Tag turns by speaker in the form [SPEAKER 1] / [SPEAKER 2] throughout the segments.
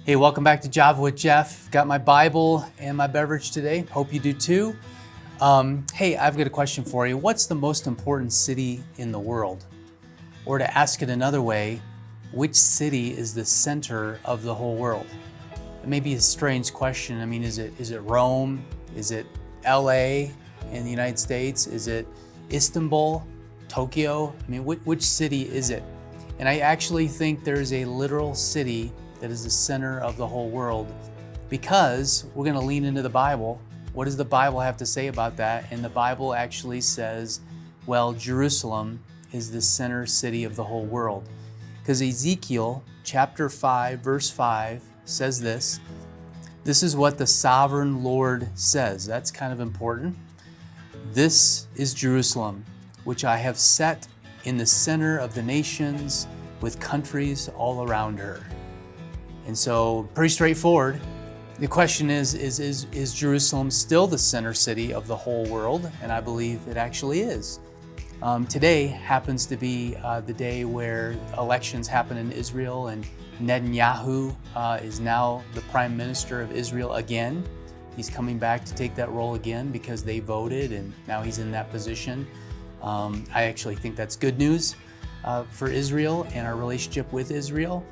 [SPEAKER 1] Hey, welcome back to Java with Jeff. Got my Bible and my beverage today. Hope you do too. Hey, I've got a question for you. What's the most important city in the world? Or to ask it another way, which city is the center of the whole world? It may be a strange question. I mean, is it Rome? Is it LA in the United States? Is it Istanbul, Tokyo? I mean, which city is it? And I actually think there's a literal city that is the center of the whole world, because we're going to lean into the Bible. What does the Bible have to say about that? And the Bible actually says, well, Jerusalem is the center city of the whole world. Because Ezekiel chapter 5, verse 5 says this. This is what the sovereign Lord says. That's kind of important. This is Jerusalem, which I have set in the center of the nations, with countries all around her. And so, pretty straightforward. The question is Jerusalem still the center city of the whole world? And I believe it actually is. Today happens to be the day where elections happen in Israel, and Netanyahu is now the prime minister of Israel again. He's coming back to take that role again because they voted, and now he's in that position. I actually think that's good news for Israel and our relationship with Israel.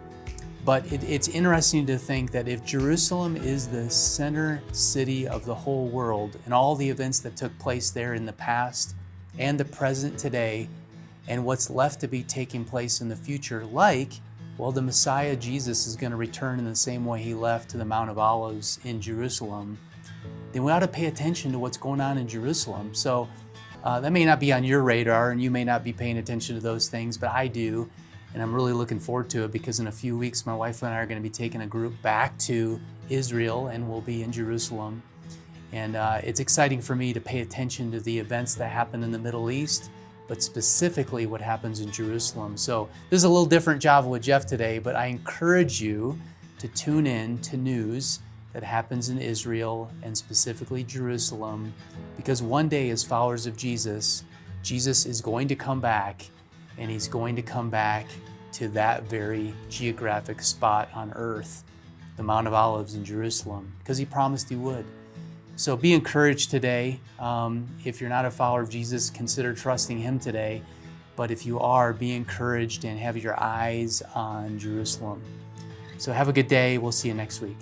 [SPEAKER 1] But it's interesting to think that if Jerusalem is the center city of the whole world, and all the events that took place there in the past and the present today, and what's left to be taking place in the future, well, the Messiah Jesus is going to return in the same way he left to the Mount of Olives in Jerusalem, then we ought to pay attention to what's going on in Jerusalem. So that may not be on your radar, and you may not be paying attention to those things, but I do. And I'm really looking forward to it, because in a few weeks, my wife and I are going to be taking a group back to Israel, and we'll be in Jerusalem. And it's exciting for me to pay attention to the events that happen in the Middle East, but specifically what happens in Jerusalem. So this is a little different Java with Jeff today, but I encourage you to tune in to news that happens in Israel, and specifically Jerusalem, because one day, as followers of Jesus, Jesus is going to come back. And he's going to come back to that very geographic spot on earth, the Mount of Olives in Jerusalem, because he promised he would. So be encouraged today. If you're not a follower of Jesus, consider trusting him today. But if you are, be encouraged and have your eyes on Jerusalem. So have a good day. We'll see you next week.